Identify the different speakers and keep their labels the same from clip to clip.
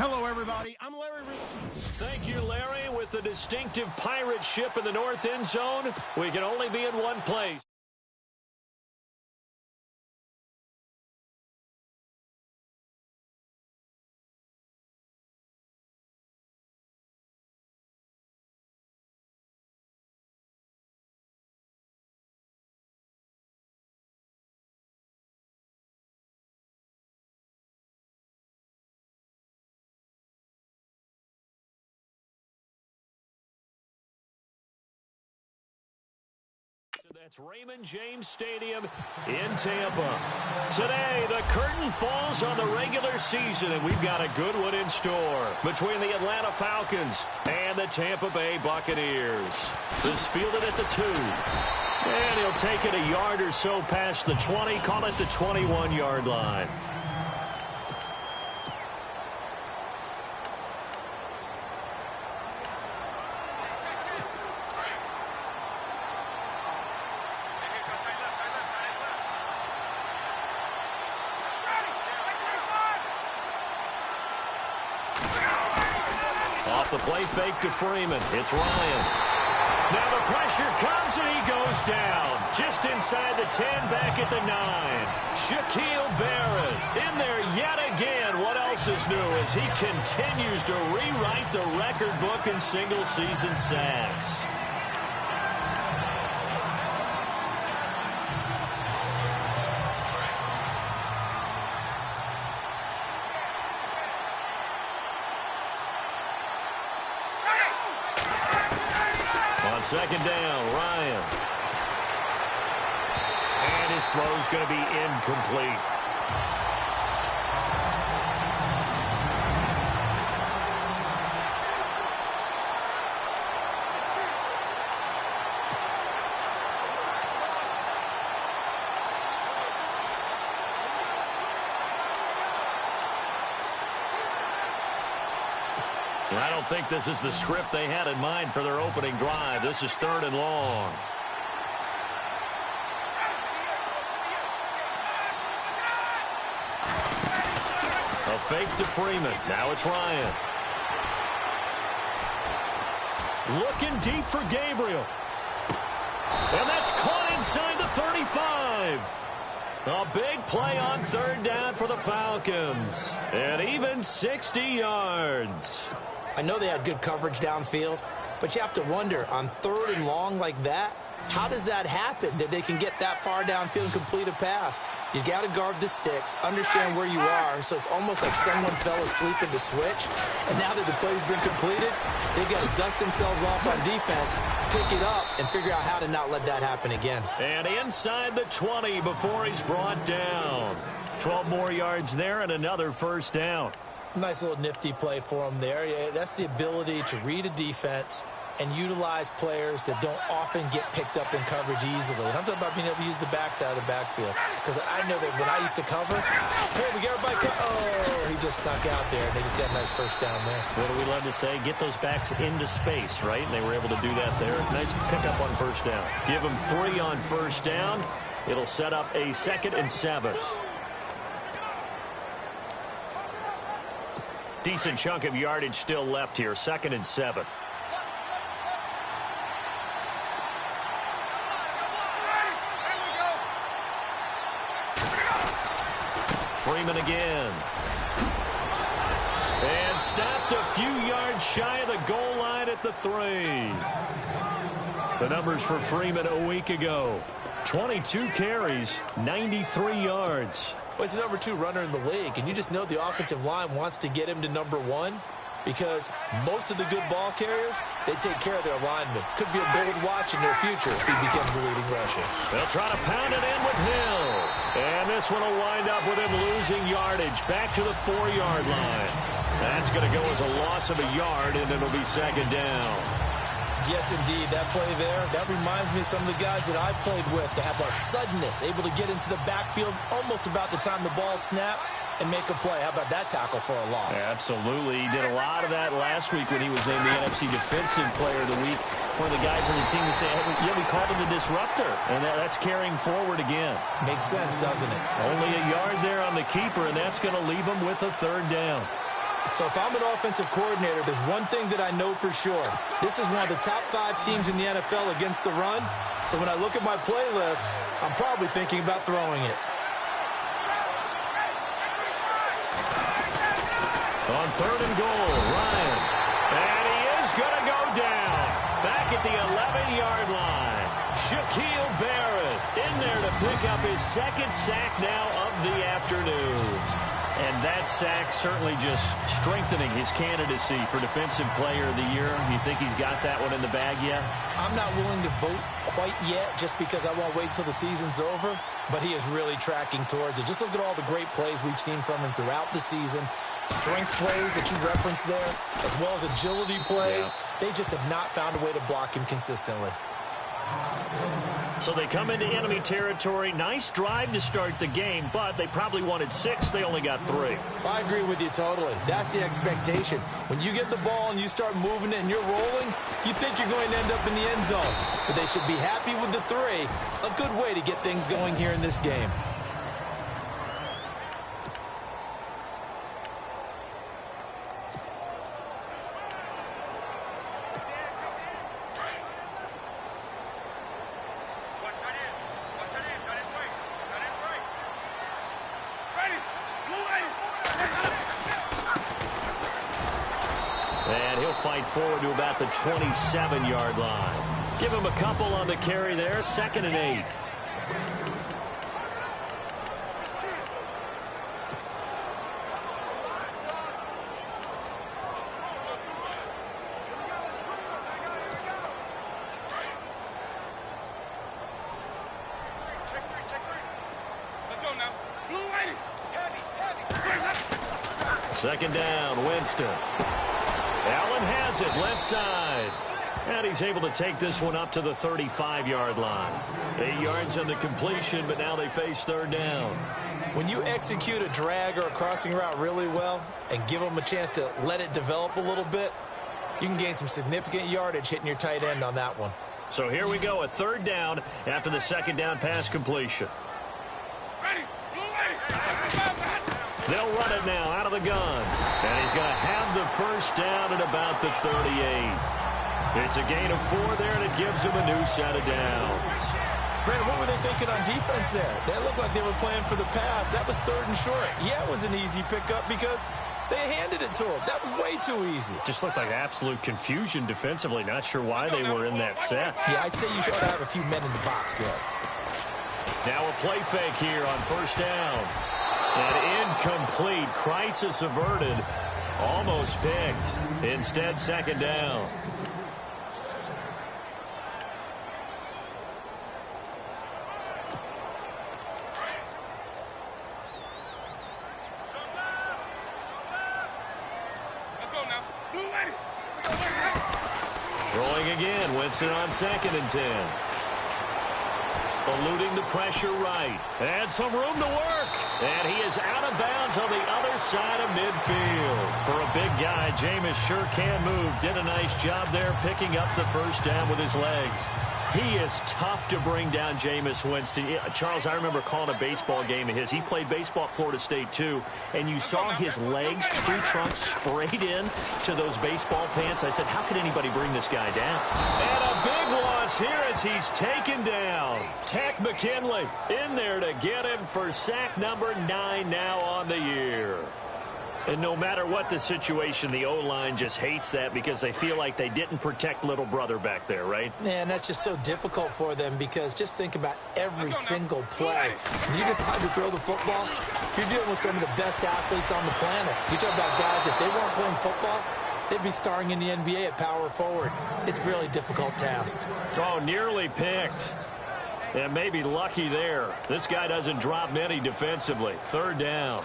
Speaker 1: Hello, everybody. I'm Larry.
Speaker 2: Thank you, Larry. With the distinctive pirate ship in the north end zone, we can only be in one place. That's Raymond James Stadium in Tampa. Today, the curtain falls on the regular season, and we've got a good one in store between the Atlanta Falcons and the Tampa Bay Buccaneers. This fielded at the 2. And he'll take it a yard or so past the 20, call it the 21-yard line. Off the play fake to Freeman. It's Ryan. Now the pressure comes and he goes down. Just inside the 10, back at the 9. Shaquille Barrett in there yet again. What else is new as he continues to rewrite the record book in single-season sacks. Second down, Ryan. And his throw's going to be incomplete. I don't think this is the script they had in mind for their opening drive. This is 3rd and long. A fake to Freeman. Now it's Ryan. Looking deep for Gabriel. And that's caught inside the 35. A big play on 3rd down for the Falcons. And even 60 yards.
Speaker 3: I know they had good coverage downfield, but you have to wonder, on 3rd and long like that, how does that happen that they can get that far downfield and complete a pass? You got to guard the sticks, understand where you are, so it's almost like someone fell asleep in the switch, and now that the play's been completed, they've got to dust themselves off on defense, pick it up, and figure out how to not let that happen again.
Speaker 2: And inside the 20 before he's brought down. 12 more yards there and another 1st down.
Speaker 3: Nice little nifty play for him there. Yeah, that's the ability to read a defense and utilize players that don't often get picked up in coverage easily. And I'm talking about being able to use the backside of the backfield. Because I know that when I used to cover, hey, we got everybody oh, he just snuck out there, and they just got a nice 1st down there.
Speaker 2: What do we love to say? Get those backs into space, right? And they were able to do that there. Nice pickup on 1st down. Give them 3 on 1st down. It'll set up a 2nd and 7. Decent chunk of yardage still left here. 2nd and 7. Freeman again. And stopped a few yards shy of the goal line at the 3. The numbers for Freeman a week ago. 22 carries, 93 yards.
Speaker 3: Well, he's the number 2 runner in the league, and you just know the offensive line wants to get him to number 1 because most of the good ball carriers, they take care of their linemen. Could be a gold watch in their future if he becomes the leading rusher.
Speaker 2: They'll try to pound it in with Hill. And this one will wind up with him losing yardage back to the 4-yard line. That's going to go as a loss of a yard, and it'll be 2nd down.
Speaker 3: Yes, indeed. That play there, that reminds me of some of the guys that I played with that have that suddenness, able to get into the backfield almost about the time the ball snapped and make a play. How about that tackle for a loss?
Speaker 2: Yeah, absolutely. He did a lot of that last week when he was named the NFC Defensive Player of the Week. One of the guys on the team would say, hey, yeah, we called him the disruptor, and that's carrying forward again.
Speaker 3: Makes sense, doesn't it?
Speaker 2: Only a yard there on the keeper, and that's going to leave him with a 3rd down.
Speaker 3: So if I'm an offensive coordinator, there's one thing that I know for sure. This is one of the top 5 teams in the NFL against the run. So when I look at my playlist, I'm probably thinking about throwing it.
Speaker 2: On 3rd and goal, Ryan. And he is going to go down. Back at the 11-yard line. Shaquille Barrett in there to pick up his 2nd sack now of the afternoon. And that sack certainly just strengthening his candidacy for Defensive Player of the Year. You think he's got that one in the bag yet?
Speaker 3: I'm not willing to vote quite yet just because I won't wait till the season's over. But he is really tracking towards it. Just look at all the great plays we've seen from him throughout the season. Strength plays that you referenced there, as well as agility plays. Yeah. They just have not found a way to block him consistently.
Speaker 2: So they come into enemy territory. Nice drive to start the game, but they probably wanted 6. They only got 3.
Speaker 3: I agree with you totally. That's the expectation. When you get the ball and you start moving it and you're rolling, you think you're going to end up in the end zone. But they should be happy with the 3. A good way to get things going here in this game.
Speaker 2: And he'll fight forward to about the 27-yard line. Give him a couple on the carry there. 2nd and 8. Second down, Winston. Allen has it, left side. And he's able to take this one up to the 35-yard line. 8 yards on the completion, but now they face 3rd down.
Speaker 3: When you execute a drag or a crossing route really well and give them a chance to let it develop a little bit, you can gain some significant yardage hitting your tight end on that one.
Speaker 2: So here we go, a 3rd down after the 2nd down pass completion. They'll run it now out of the gun. And he's going to have the 1st down at about the 38. It's a gain of 4 there, and it gives him a new set of downs.
Speaker 3: Brandon, what were they thinking on defense there? They looked like they were playing for the pass. That was 3rd and short. Yeah, it was an easy pickup because they handed it to him. That was way too easy.
Speaker 2: Just looked like absolute confusion defensively. Not sure why they were in that set.
Speaker 3: Yeah, I'd say you should have a few men in the box there.
Speaker 2: Now a play fake here on 1st down. And incomplete. Crisis averted. Almost picked. Instead, 2nd down. Throwing again. Winston on 2nd and 10. Eluding the pressure right. And some room to work. And he is out of bounds on the other side of midfield. For a big guy, Jameis sure can move. Did a nice job there picking up the 1st down with his legs. He is tough to bring down, Jameis Winston. Charles, I remember calling a baseball game of his. He played baseball at Florida State, too. And you saw his legs, tree trunks, sprayed in to those baseball pants. I said, how could anybody bring this guy down? And a big loss here as he's taken down. Tech McKinley in there to get him for sack number 9 now on the year. And no matter what the situation, the O-line just hates that because they feel like they didn't protect little brother back there, right?
Speaker 3: Man, that's just so difficult for them because just think about every single play. When you decide to throw the football, you're dealing with some of the best athletes on the planet. You're talking about guys, if they weren't playing football, they'd be starring in the NBA at power forward. It's a really difficult task.
Speaker 2: Oh, nearly picked. And maybe lucky there. This guy doesn't drop many defensively. 3rd down.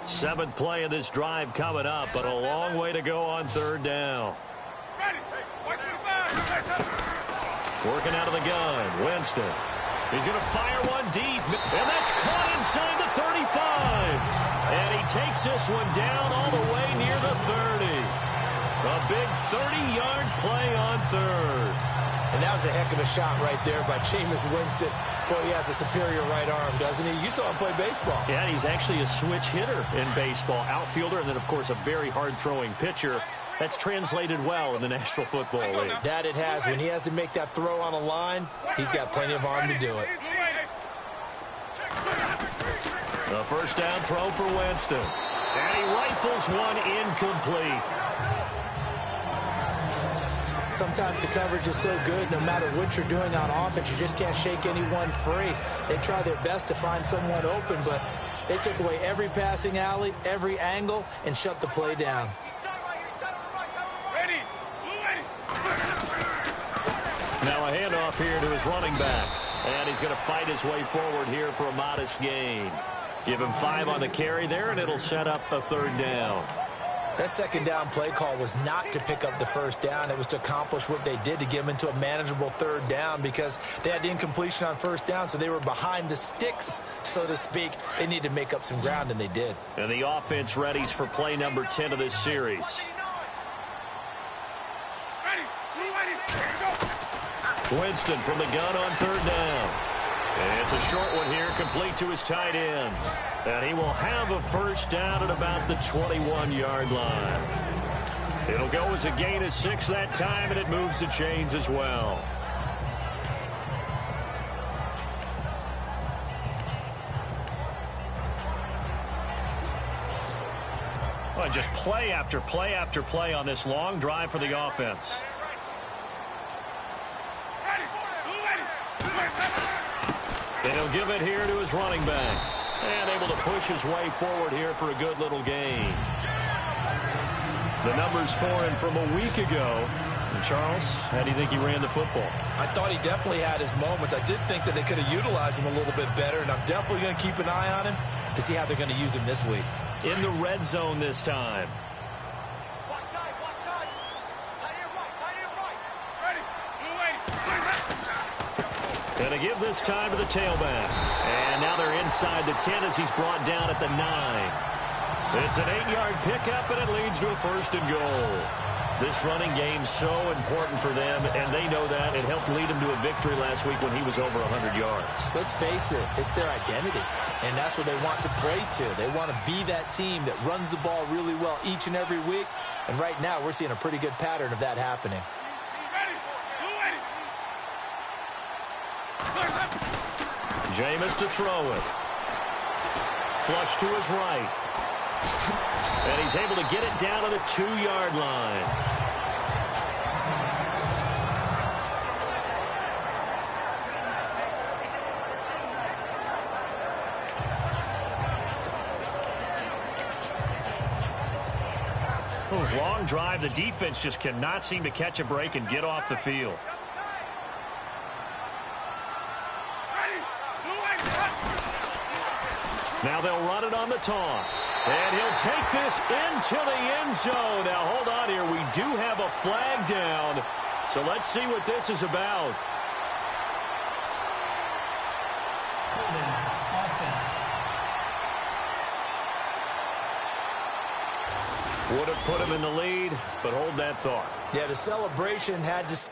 Speaker 2: 7th play of this drive coming up, but a long way to go on 3rd down. Working out of the gun, Winston. He's going to fire one deep, and that's caught inside the 35. And he takes this one down all the way near the 30. A big 30-yard play on 3rd.
Speaker 3: And that was a heck of a shot right there by Jameis Winston. Boy, he has a superior right arm, doesn't he? You saw him play baseball.
Speaker 2: Yeah, he's actually a switch hitter in baseball. Outfielder, and then, of course, a very hard-throwing pitcher. That's translated well in the National Football League.
Speaker 3: That it has. When he has to make that throw on a line, he's got plenty of arm to do it.
Speaker 2: The first down throw for Winston. And he rifles one incomplete.
Speaker 3: Sometimes the coverage is so good, no matter what you're doing on offense, you just can't shake anyone free. They try their best to find someone open, but they took away every passing alley, every angle, and shut the play down.
Speaker 2: Now a handoff here to his running back. And he's going to fight his way forward here for a modest gain. Give him 5 on the carry there, and it'll set up a third down.
Speaker 3: That second down play call was not to pick up the first down. It was to accomplish what they did to get them into a manageable third down because they had the incompletion on first down, so they were behind the sticks, so to speak. They needed to make up some ground, and they did.
Speaker 2: And the offense readies for play number 10 of this series. Winston from the gun on third down. And it's a short one here, complete to his tight end. And he will have a first down at about the 21-yard line. It'll go as a gain of 6 that time, and it moves the chains as well. Well, just play after play after play on this long drive for the offense. And he'll give it here to his running back. And able to push his way forward here for a good little gain. The numbers for him from a week ago. And Charles, how do you think he ran the football?
Speaker 3: I thought he definitely had his moments. I did think that they could have utilized him a little bit better, and I'm definitely going to keep an eye on him to see how they're going to use him this week.
Speaker 2: In the red zone this time. Going to give this time to the tailback. And now they're inside the 10 as he's brought down at the 9. It's an 8-yard pickup, and it leads to a first and goal. This running game's so important for them, and they know that. It helped lead him to a victory last week when he was over 100 yards.
Speaker 3: Let's face it, it's their identity, and that's what they want to play to. They want to be that team that runs the ball really well each and every week, and right now we're seeing a pretty good pattern of that happening.
Speaker 2: Jameis to throw it. Flush to his right. And he's able to get it down to the 2-yard line. Oh, long drive. The defense just cannot seem to catch a break and get off the field. Now they'll run it on the toss. And he'll take this into the end zone. Now, hold on here. We do have a flag down. So let's see what this is about. Would have put him in the lead, but hold that thought.
Speaker 3: Yeah, the celebration had to...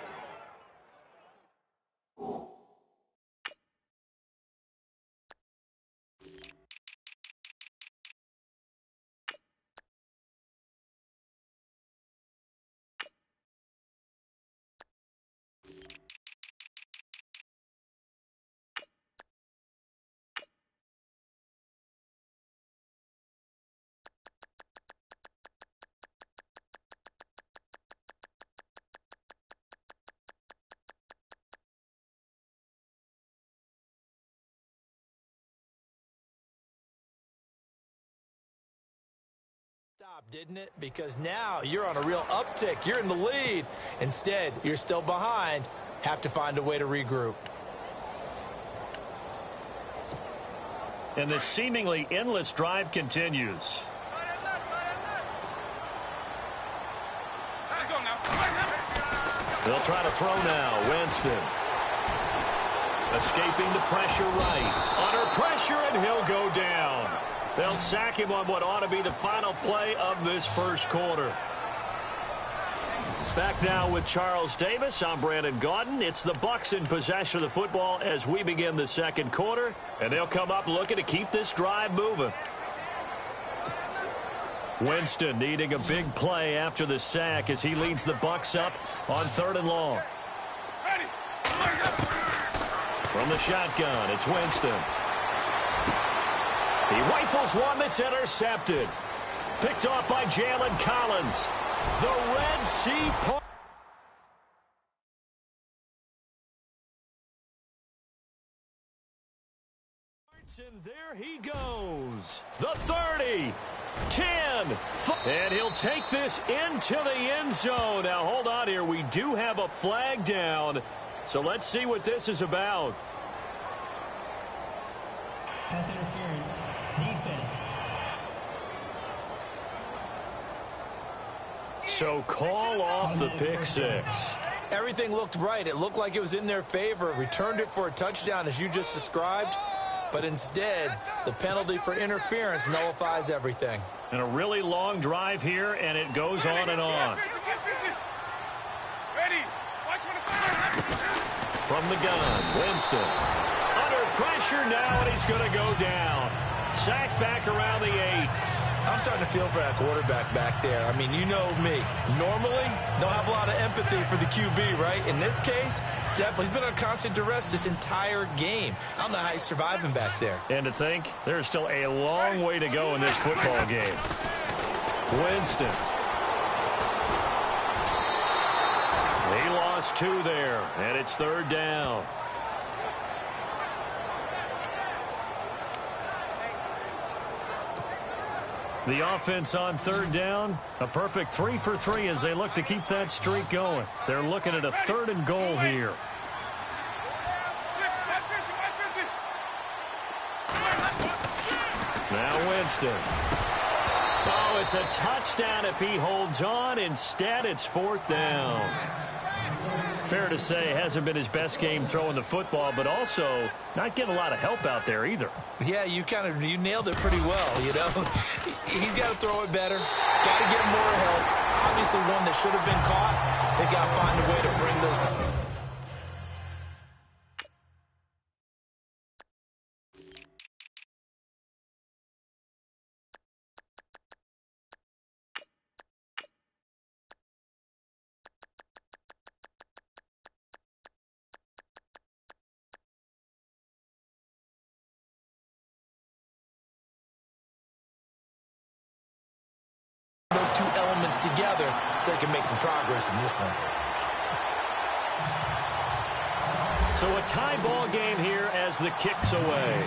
Speaker 3: Didn't it? Because now you're on a real uptick. You're in the lead. Instead, you're still behind. Have to find a way to regroup.
Speaker 2: And this seemingly endless drive continues. They'll try to throw now. Winston. Escaping the pressure right. Under pressure, and he'll go down. They'll sack him on what ought to be the final play of this first quarter. Back now with Charles Davis. I'm Brandon Gaudin. It's the Bucs in possession of the football as we begin the second quarter. And they'll come up looking to keep this drive moving. Winston needing a big play after the sack as he leads the Bucs up on 3rd and long. From the shotgun, it's Winston. He rifles one that's intercepted. Picked off by Jalen Collins. The Red Sea Park. And there he goes. The 30, 10, 5. And he'll take this into the end zone. Now, hold on here. We do have a flag down. So let's see what this is about.
Speaker 1: Pass interference. Defense.
Speaker 2: So call off the pick six.
Speaker 3: Everything looked right. It looked like it was in their favor. Returned it for a touchdown, as you just described. But instead, the penalty for interference nullifies everything.
Speaker 2: And a really long drive here, and it goes on and on. From the gun, Winston. Under pressure now, and he's going to go down. Sack back around the 8.
Speaker 3: I'm starting to feel for that quarterback back there. I mean, you know me. Normally, don't have a lot of empathy for the QB, right? In this case, definitely. He's been on constant duress this entire game. I don't know how he's surviving back there.
Speaker 2: And to think, there's still a long way to go in this football game. Winston. He lost 2 there, and it's 3rd down. The offense on 3rd down, a perfect 3 for 3 as they look to keep that streak going. They're looking at a 3rd and goal here. Now Winston. Oh, it's a touchdown if he holds on. Instead, it's 4th down. Fair to say, hasn't been his best game throwing the football, but also not getting a lot of help out there either.
Speaker 3: Yeah, you nailed it pretty well, you know. He's got to throw it better. Got to get more help. Obviously one that should have been caught. They got to find a way to bring those. Those two elements together so they can make some progress in this one.
Speaker 2: So a tie ball game here as the kick's away.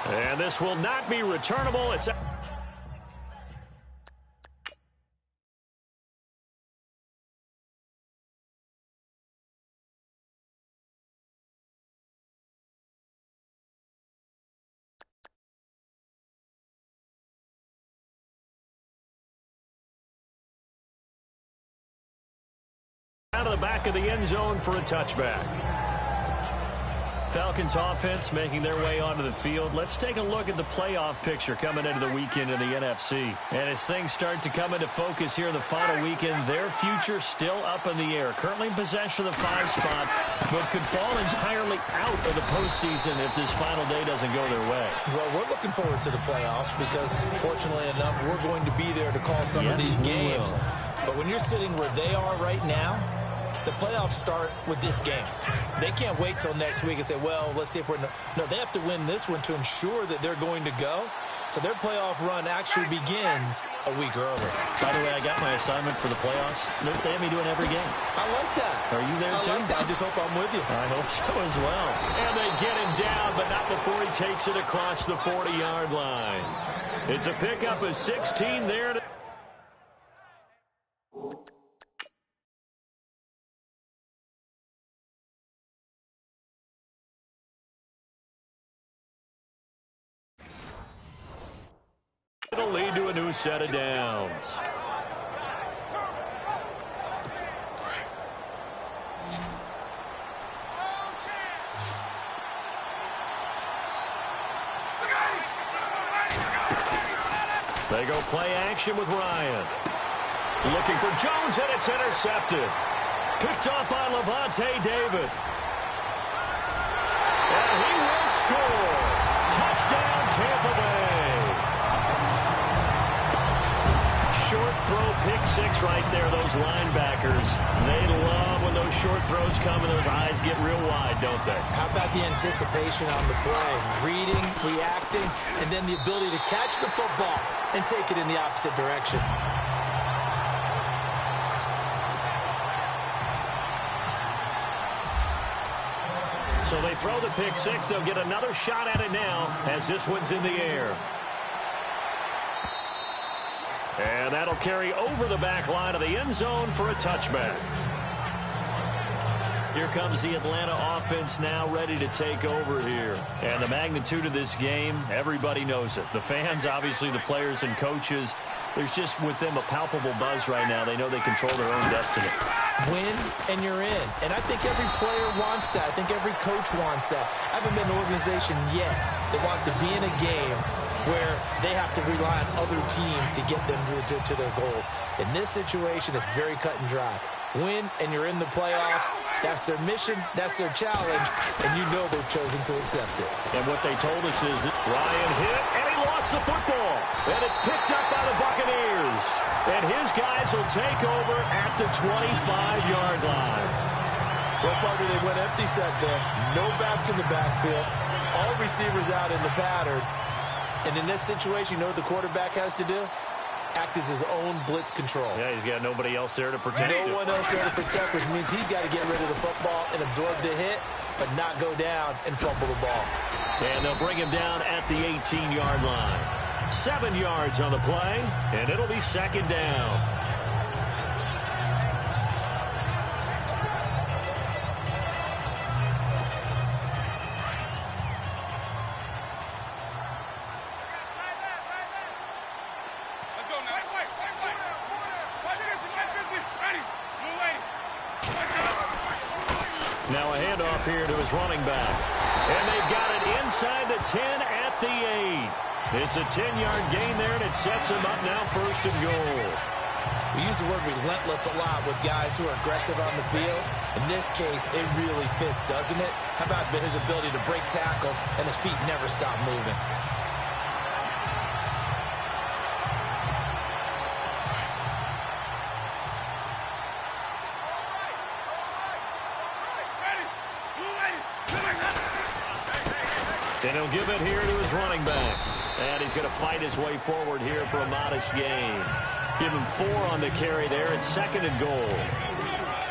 Speaker 2: And this will not be returnable. It's out of the back of the end zone for a touchback. Falcons offense making their way onto the field. Let's take a look at the playoff picture coming into the weekend in the NFC. And as things start to come into focus here in the final weekend, their future still up in the air. Currently in possession of the 5 spot, but could fall entirely out of the postseason if this final day doesn't go their way.
Speaker 3: Well, we're looking forward to the playoffs because, fortunately enough, we're going to be there to call some of these games. But when you're sitting where they are right now, the playoffs start with this game. They can't wait till next week and say, well, let's see if we're... No, they have to win this one to ensure that they're going to go. So their playoff run actually begins a week early.
Speaker 2: By the way, I got my assignment for the playoffs. They have me doing every game.
Speaker 3: I like that.
Speaker 2: Are you there, too?
Speaker 3: I like that. I just hope I'm with you.
Speaker 2: I hope so as well. And they get him down, but not before he takes it across the 40-yard line. It's a pickup of 16 there. It'll lead to a new set of downs. They go play action with Ryan. Looking for Jones, and it's intercepted. Picked off by Levante David. And he will score. Touchdown, Tampa Bay. Short throw, pick six right there, those linebackers. They love when those short throws come and those eyes get real wide, don't they?
Speaker 3: How about the anticipation on the play? Reading, reacting, and then the ability to catch the football and take it in the opposite direction.
Speaker 2: So they throw the pick six. They'll get another shot at it now as this one's in the air. And that'll carry over the back line of the end zone for a touchback. Here comes the Atlanta offense now ready to take over here. And the magnitude of this game, everybody knows it. The fans, obviously the players and coaches, there's just with them a palpable buzz right now. They know they control their own destiny.
Speaker 3: Win and you're in. And I think every player wants that. I think every coach wants that. I haven't been an organization yet that wants to be in a game where they have to rely on other teams to get them to their goals. In this situation, it's very cut and dry. Win and you're in the playoffs. That's their mission. That's their challenge. And you know they've chosen to accept it.
Speaker 2: And what they told us is that Ryan hit, and he lost the football. And it's picked up by the Buccaneers. And his guys will take over at the 25-yard line.
Speaker 3: Well, partner, they went empty set there. No backs in the backfield. All receivers out in the pattern. And in this situation, you know what the quarterback has to do? Act as his own blitz control.
Speaker 2: Yeah, he's got nobody else there to protect him.
Speaker 3: No one else there to protect, which means he's got to get rid of the football and absorb the hit, but not go down and fumble the ball.
Speaker 2: And they'll bring him down at the 18-yard line. 7 yards on the play, and it'll be second down. Now a handoff here to his running back. And they've got it inside the 10 at the 8. It's a 10-yard gain there, and it sets him up now first and goal.
Speaker 3: We use the word relentless a lot with guys who are aggressive on the field. In this case, it really fits, doesn't it? How about his ability to break tackles and his feet never stop moving?
Speaker 2: And he'll give it here to his running back. And he's going to fight his way forward here for a modest gain. Give him 4 on the carry there. It's second and goal.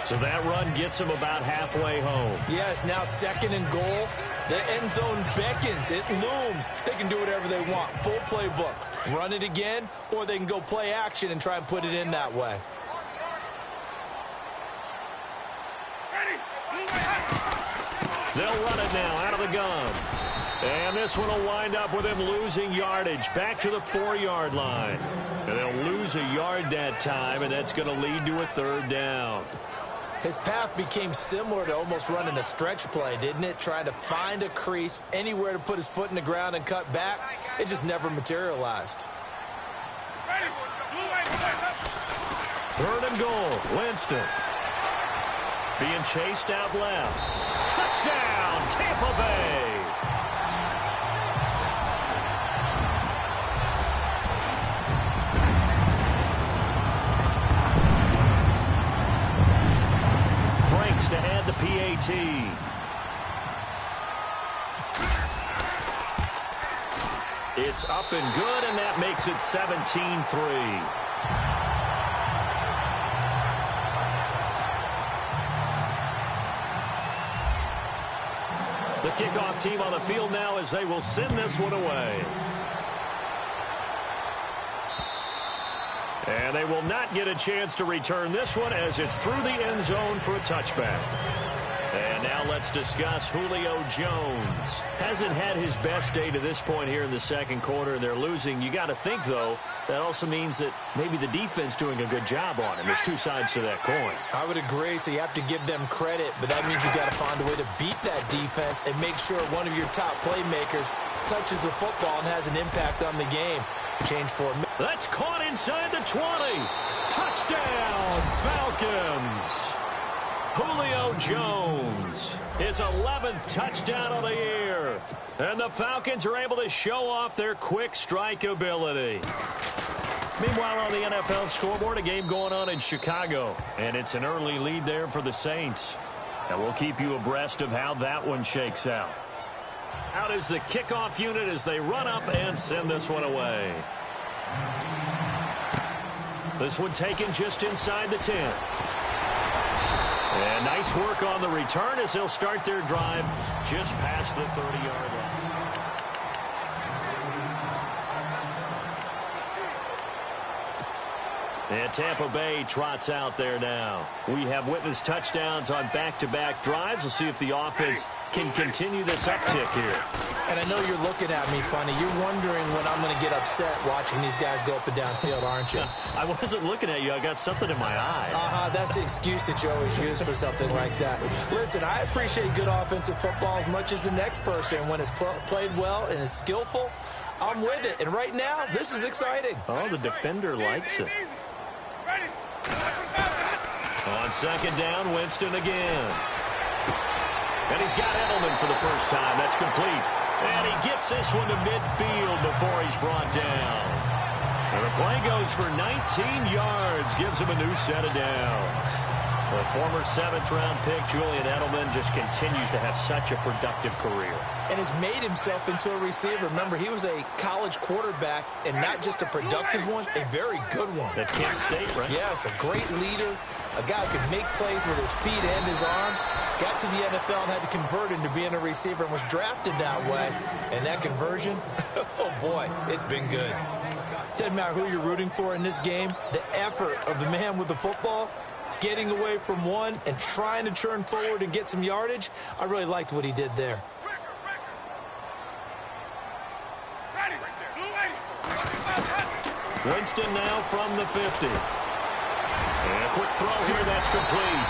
Speaker 2: So that run gets him about halfway home.
Speaker 3: Yes, now second and goal. The end zone beckons. It looms. They can do whatever they want. Full playbook. Run it again, or they can go play action and try and put it in that way.
Speaker 2: They'll run it now out of the gun. And this one will wind up with him losing yardage back to the 4-yard line. And they'll lose a yard that time, and that's going to lead to a third down.
Speaker 3: His path became similar to almost running a stretch play, didn't it? Trying to find a crease, anywhere to put his foot in the ground and cut back. It just never materialized.
Speaker 2: Third and goal, Winston. Being chased out left. Touchdown, Tampa Bay. Franks to add the PAT. It's up and good, and that makes it 17-3. The kickoff team on the field now as they will send this one away. And they will not get a chance to return this one as it's through the end zone for a touchback. And now let's discuss Julio Jones. Hasn't had his best day to this point here in the second quarter, and they're losing. You got to think, though, that also means that maybe the defense doing a good job on him. There's two sides to that coin.
Speaker 3: I would agree, so you have to give them credit, but that means you got to find a way to beat that defense and make sure one of your top playmakers touches the football and has an impact on the game. Change for a minute.
Speaker 2: That's caught inside the 20. Touchdown, Falcons. Julio Jones, his 11th touchdown of the year. And the Falcons are able to show off their quick strike ability. Meanwhile, on the NFL scoreboard, a game going on in Chicago. And it's an early lead there for the Saints. And we'll keep you abreast of how that one shakes out. Out is the kickoff unit as they run up and send this one away. This one taken just inside the 10. And nice work on the return as they'll start their drive just past the 30-yard line. And Tampa Bay trots out there now. We have witnessed touchdowns on back-to-back drives. We'll see if the offense can continue this uptick here.
Speaker 3: And I know you're looking at me funny. You're wondering when I'm going to get upset watching these guys go up and down field, aren't you?
Speaker 2: I wasn't looking at you. I got something in my eye.
Speaker 3: That's the excuse that you always use for something like that. Listen, I appreciate good offensive football as much as the next person. When it's played well and is skillful, I'm with it. And right now, this is exciting.
Speaker 2: Oh, the defender likes it. On second down, Winston again. And he's got Edelman for the first time. That's complete. And he gets this one to midfield before he's brought down. And the play goes for 19 yards, gives him a new set of downs. The former 7th-round pick, Julian Edelman, just continues to have such a productive career.
Speaker 3: And has made himself into a receiver. Remember, he was a college quarterback, and not just a productive one, a very good one.
Speaker 2: At Kent State, right?
Speaker 3: Yes, a great leader, a guy who could make plays with his feet and his arm. Got to the NFL and had to convert into being a receiver and was drafted that way. And that conversion, oh boy, it's been good. Doesn't matter who you're rooting for in this game. The effort of the man with the football, getting away from one and trying to turn forward and get some yardage, I really liked what he did there.
Speaker 2: Winston now from the 50. And a quick throw here, that's complete.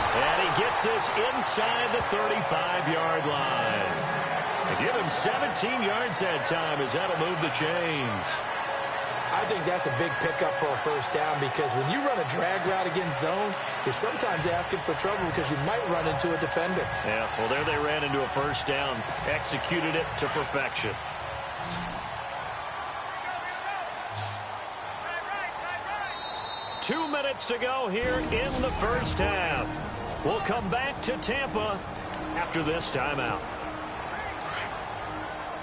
Speaker 2: And he gets this inside the 35-yard line. They give him 17 yards that time as that'll move the chains.
Speaker 3: I think that's a big pickup for a first down because when you run a drag route against zone, you're sometimes asking for trouble because you might run into a defender.
Speaker 2: Yeah, well, there they ran into a first down, executed it to perfection. Two minutes to go here in the first half. We'll come back to Tampa after this timeout.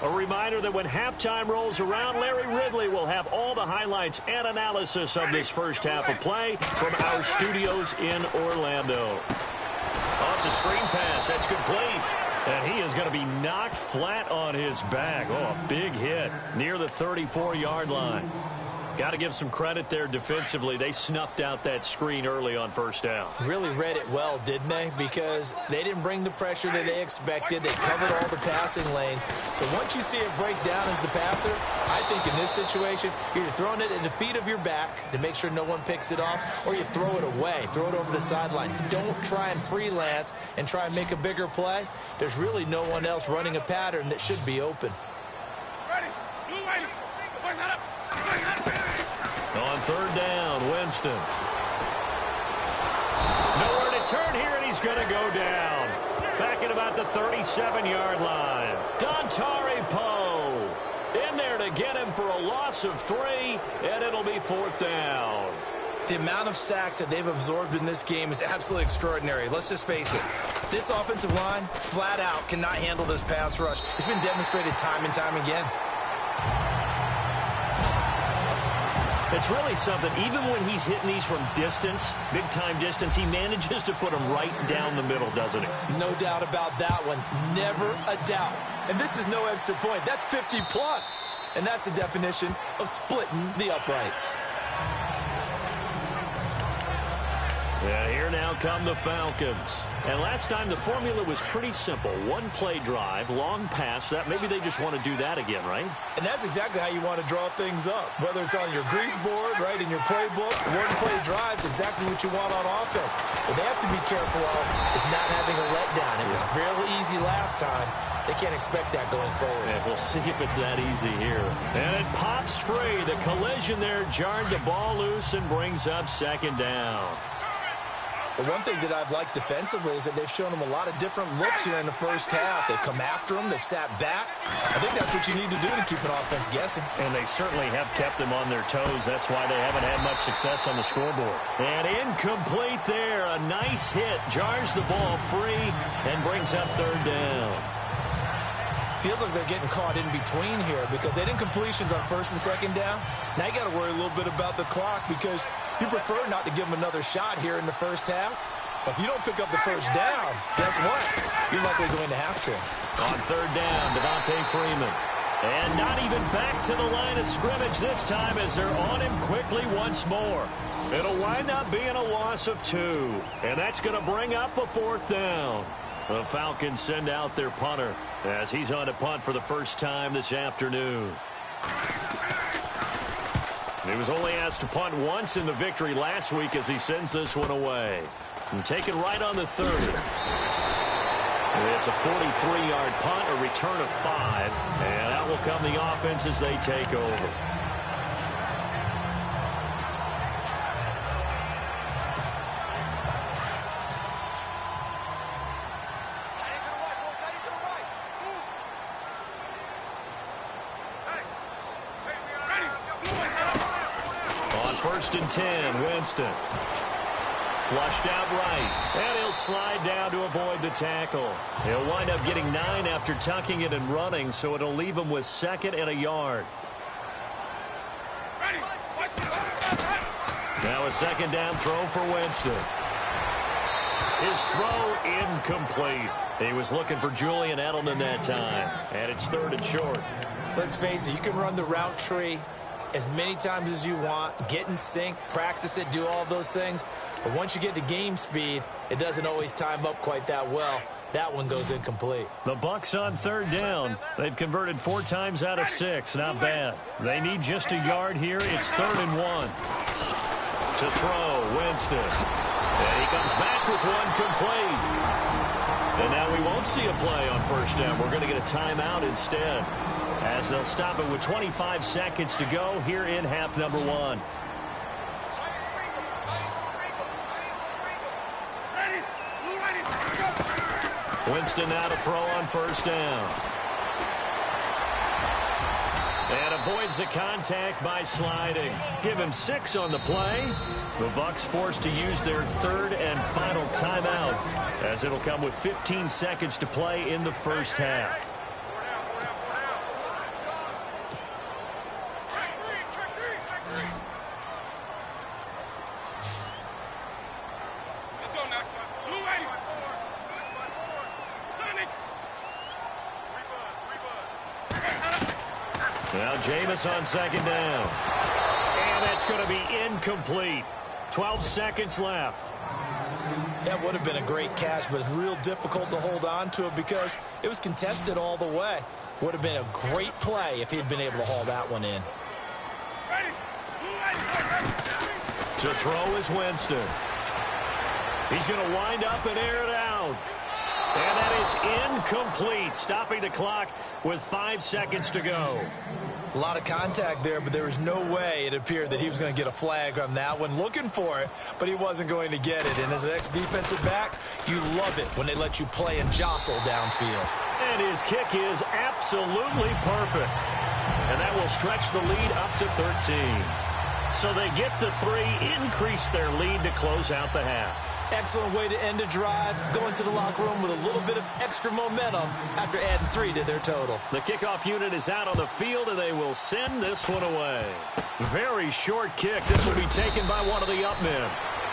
Speaker 2: A reminder that when halftime rolls around, Larry Ridley will have all the highlights and analysis of this first half of play from our studios in Orlando. Oh, it's a screen pass. That's complete. And he is going to be knocked flat on his back. Oh, a big hit near the 34-yard line. Got to give some credit there defensively. They snuffed out that screen early on first down.
Speaker 3: Really read it well, didn't they? Because they didn't bring the pressure that they expected. They covered all the passing lanes. So once you see it break down as the passer, I think in this situation, you're either throwing it at the feet of your back to make sure no one picks it off, or you throw it away, throw it over the sideline. Don't try and freelance and try and make a bigger play. There's really no one else running a pattern that should be open.
Speaker 2: On third down, Winston. Nowhere to turn here, and he's going to go down. Back at about the 37-yard line. Dontari Poe in there to get him for a loss of 3, and it'll be fourth down.
Speaker 3: The amount of sacks that they've absorbed in this game is absolutely extraordinary. Let's just face it. This offensive line, flat out, cannot handle this pass rush. It's been demonstrated time and time again.
Speaker 2: It's really something. Even when he's hitting these from distance, big-time distance, he manages to put them right down the middle, doesn't he?
Speaker 3: No doubt about that one. Never a doubt. And this is no extra point. That's 50-plus. And that's the definition of splitting the uprights.
Speaker 2: Yeah, here now come the Falcons. And last time the formula was pretty simple. One play drive, long pass. That maybe they just want to do that again, right?
Speaker 3: And that's exactly how you want to draw things up. Whether it's on your grease board, right, in your playbook, one play drive's exactly what you want on offense. What they have to be careful of is not having a letdown. It was fairly easy last time. They can't expect that going forward.
Speaker 2: And we'll see if it's that easy here. And it pops free. The collision there jarred the ball loose and brings up second down.
Speaker 3: The one thing that I've liked defensively is that they've shown them a lot of different looks here in the first half. They've come after them. They've sat back. I think that's what you need to do to keep an offense guessing.
Speaker 2: And they certainly have kept them on their toes. That's why they haven't had much success on the scoreboard. And incomplete there. A nice hit. Jars the ball free and brings up third down.
Speaker 3: Feels like they're getting caught in between here because they didn't completions on first and second down. Now you got to worry a little bit about the clock because you prefer not to give them another shot here in the first half. But if you don't pick up the first down, guess what? You're likely going to have to.
Speaker 2: On third down, Devontae Freeman. And not even back to the line of scrimmage this time as they're on him quickly once more. It'll wind up being a loss of 2. And that's going to bring up a fourth down. The Falcons send out their punter as he's on to punt for the first time this afternoon. He was only asked to punt once in the victory last week as he sends this one away. And take it right on the 30. It's a 43-yard punt, a return of 5. And out will come the offense as they take over. First and 10, Winston. Flushed out right, and he'll slide down to avoid the tackle. He'll wind up getting 9 after tucking it and running, so it'll leave him with 2nd and a yard. Now a second down throw for Winston. His throw incomplete. He was looking for Julian Edelman that time, and it's 3rd and short.
Speaker 3: Let's face it, you can run the route tree as many times as you want, get in sync, practice it, do all those things. But once you get to game speed, it doesn't always time up quite that well. That one goes incomplete.
Speaker 2: The Bucs on third down. They've converted 4 times out of 6. Not bad. They need just a yard here. It's 3rd and 1. To throw, Winston. And he comes back with one complete. And now we won't see a play on first down. We're going to get a timeout instead, as they'll stop it with 25 seconds to go here in half number 1. Winston now to throw on first down. And avoids the contact by sliding. Give him 6 on the play. The Bucs forced to use their 3rd and final timeout, as it'll come with 15 seconds to play in the first half. Now Jameis on second down. And that's going to be incomplete. 12 seconds left.
Speaker 3: That would have been a great catch, but it's real difficult to hold on to it because it was contested all the way. Would have been a great play if he'd been able to haul that one in.
Speaker 2: To throw is Winston. He's going to wind up and air it out. And that is incomplete, stopping the clock with 5 seconds to go.
Speaker 3: A lot of contact there, but there was no way it appeared that he was going to get a flag on that one. Looking for it, but he wasn't going to get it. And as an ex-defensive back, you love it when they let you play and jostle downfield.
Speaker 2: And his kick is absolutely perfect. And that will stretch the lead up to 13. So they get the 3, increase their lead to close out the half.
Speaker 3: Excellent way to end a drive, going to the locker room with a little bit of extra momentum after adding 3 to their total.
Speaker 2: The kickoff unit is out on the field, and they will send this one away. Very short kick. This will be taken by one of the up men.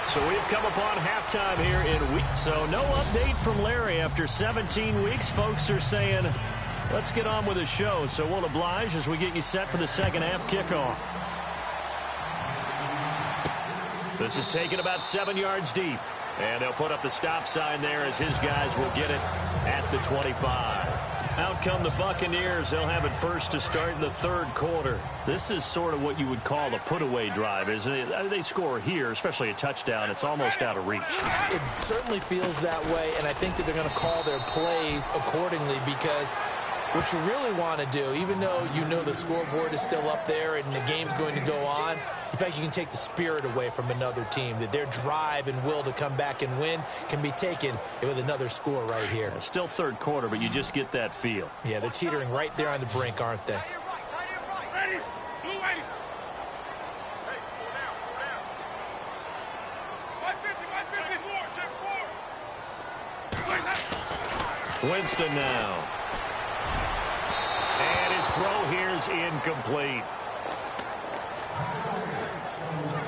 Speaker 2: So we've come upon halftime here in week. So no update from Larry after 17 weeks. Folks are saying, let's get on with the show. So we'll oblige as we get you set for the second half kickoff. This is taken about 7 yards deep. And they'll put up the stop sign there as his guys will get it at the 25. Out come the Buccaneers. They'll have it first to start the third quarter. This is sort of what you would call a put-away drive, isn't it? They score here, especially a touchdown. It's almost out of reach.
Speaker 3: It certainly feels that way, and I think that they're going to call their plays accordingly because what you really want to do, even though you know the scoreboard is still up there and the game's going to go on, in fact, you can take the spirit away from another team, that their drive and will to come back and win can be taken with another score right here.
Speaker 2: Still third quarter, but you just get that feel.
Speaker 3: Yeah, they're teetering right there on the brink, aren't they?
Speaker 2: Winston now. And his throw here is incomplete.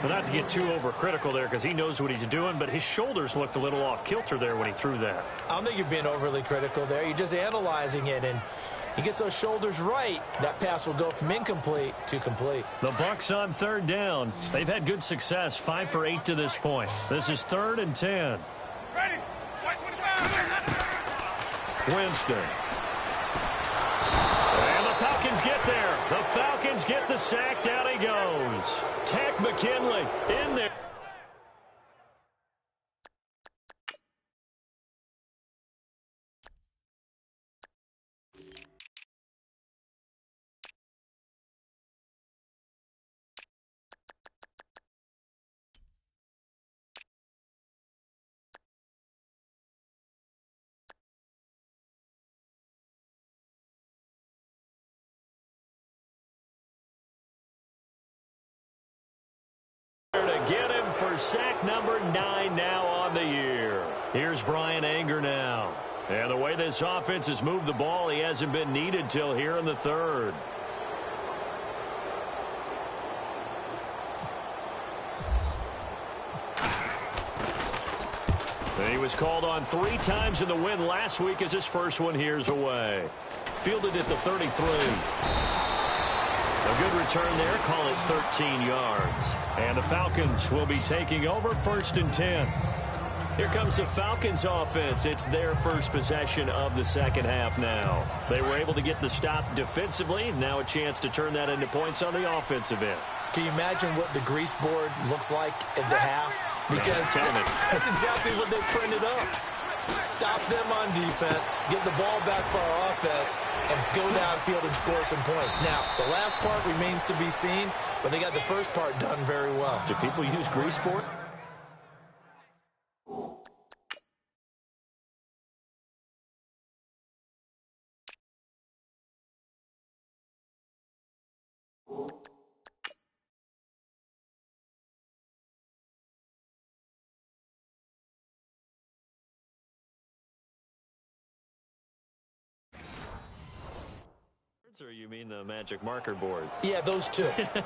Speaker 2: Well, not to get too overcritical there because he knows what he's doing, but his shoulders looked a little off kilter there when he threw that.
Speaker 3: I don't think you're being overly critical there. You're just analyzing it, and he gets those shoulders right. That pass will go from incomplete to complete.
Speaker 2: The Bucs on third down. They've had good success, 5 for 8 to this point. This is 3rd and 10.
Speaker 4: Ready.
Speaker 2: Winston. And the Falcons get there. The Falcons get the sack. Down he goes. Tech McKinley in there. To get him for sack number 9 now on the year. Here's Brian Anger now. And the way this offense has moved the ball, he hasn't been needed till here in the third. And he was called on 3 times in the win last week as his first one here's away. Fielded at the 33. A good return there, call it 13 yards. And the Falcons will be taking over 1st and 10. Here comes the Falcons offense. It's their first possession of the second half now. They were able to get the stop defensively. Now a chance to turn that into points on the offensive end.
Speaker 3: Can you imagine what the grease board looks like at the half? Because that's exactly what they printed up. Stop them on defense, get the ball back for our offense, and go downfield and score some points. Now, the last part remains to be seen, but they got the first part done very well.
Speaker 2: Do people use grease board? Or you mean the magic marker boards?
Speaker 3: Yeah, those two.
Speaker 2: Throwing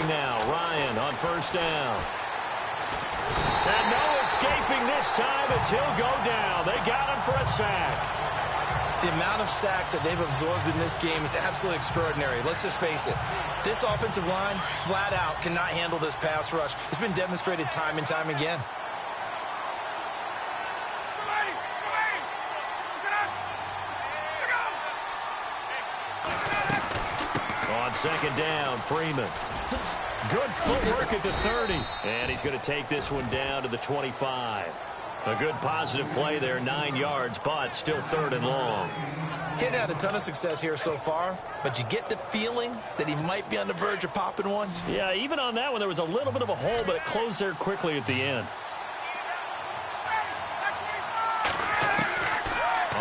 Speaker 2: now, Ryan on 1st down. And no escaping this time as he'll go down. They got him for a sack.
Speaker 3: The amount of sacks that they've absorbed in this game is absolutely extraordinary. Let's just face it. This offensive line, flat out, cannot handle this pass rush. It's been demonstrated time and time again.
Speaker 2: On 2nd down, Freeman. Good footwork at the 30. And he's going to take this one down to the 25. A good positive play there, 9 yards, but still 3rd and long.
Speaker 3: He hadn't had a ton of success here so far, but you get the feeling that he might be on the verge of popping one.
Speaker 2: Yeah, even on that one, there was a little bit of a hole, but it closed there quickly at the end.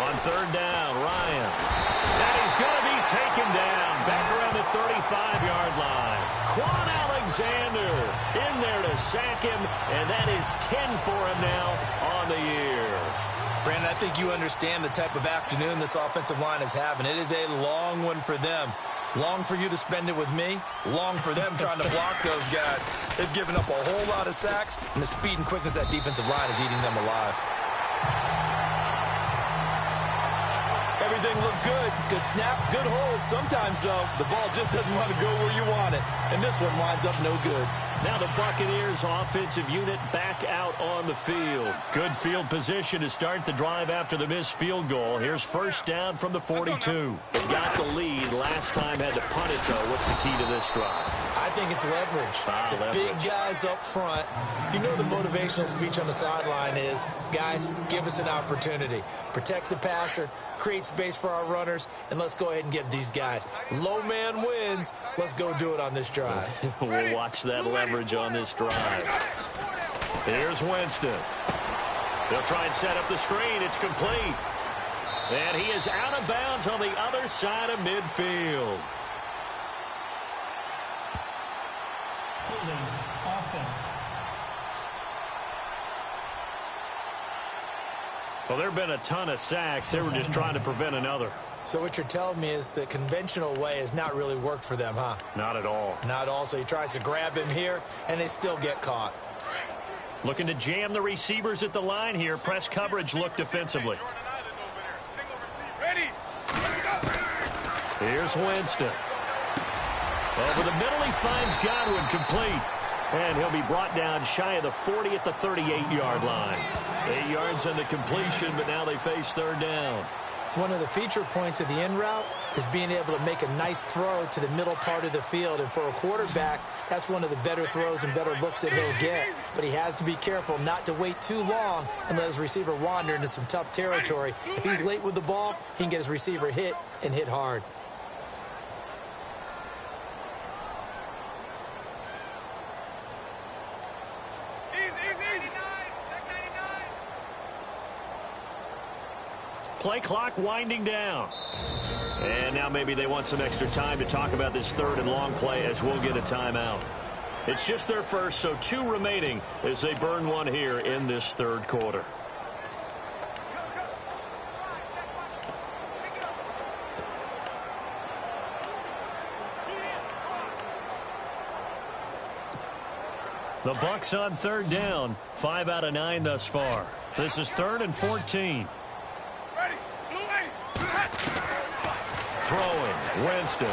Speaker 2: On 3rd down, Ryan. And he's going to be taken down back around the 35-yard line. Quan Alexander in there to sack him, and that is 10 for him now on the year.
Speaker 3: Brandon, I think you understand the type of afternoon this offensive line is having. It is a long one for them. Long for you to spend it with me. Long for them trying to block those guys. They've given up a whole lot of sacks, and the speed and quickness of that defensive line is eating them alive. Everything looked good. Good snap, good hold. Sometimes, though, the ball just doesn't want to go where you want it. And this one winds up no good.
Speaker 2: Now the Buccaneers offensive unit back out on the field. Good field position to start the drive after the missed field goal. Here's first down from the 42. They got the lead. Last time had to punt it, though. What's the key to this drive?
Speaker 3: I think it's leverage. The big guys up front. You know the motivational speech on the sideline is, guys, give us an opportunity. Protect the passer, create space for our runners, and let's go ahead and get these guys. Low man wins. Let's go do it on this drive.
Speaker 2: We'll watch that leverage on this drive. Here's Winston. They'll try and set up the screen. It's complete. And he is out of bounds on the other side of midfield.
Speaker 1: Holding offense.
Speaker 2: Well, there have been a ton of sacks. They were just trying to prevent another.
Speaker 3: So what you're telling me is the conventional way has not really worked for them, huh?
Speaker 2: Not at all.
Speaker 3: Not at all. So he tries to grab him here, and they still get caught.
Speaker 2: Looking to jam the receivers at the line here. Press coverage look defensively. Here's Winston. Over the middle, he finds Godwin complete. And he'll be brought down shy of the 40 at the 38-yard line. 8 yards on the completion, but now they face third down.
Speaker 3: One of the feature points of the in route is being able to make a nice throw to the middle part of the field. And for a quarterback, that's one of the better throws and better looks that he'll get. But he has to be careful not to wait too long and let his receiver wander into some tough territory. If he's late with the ball, he can get his receiver hit and hit hard.
Speaker 2: Play clock winding down. And now maybe they want some extra time to talk about this third and long play as we'll get a timeout. It's just their first, so 2 remaining as they burn one here in this third quarter. The Bucs on third down, 5 out of 9 thus far. This is 3rd and 14. Throwing, Winston.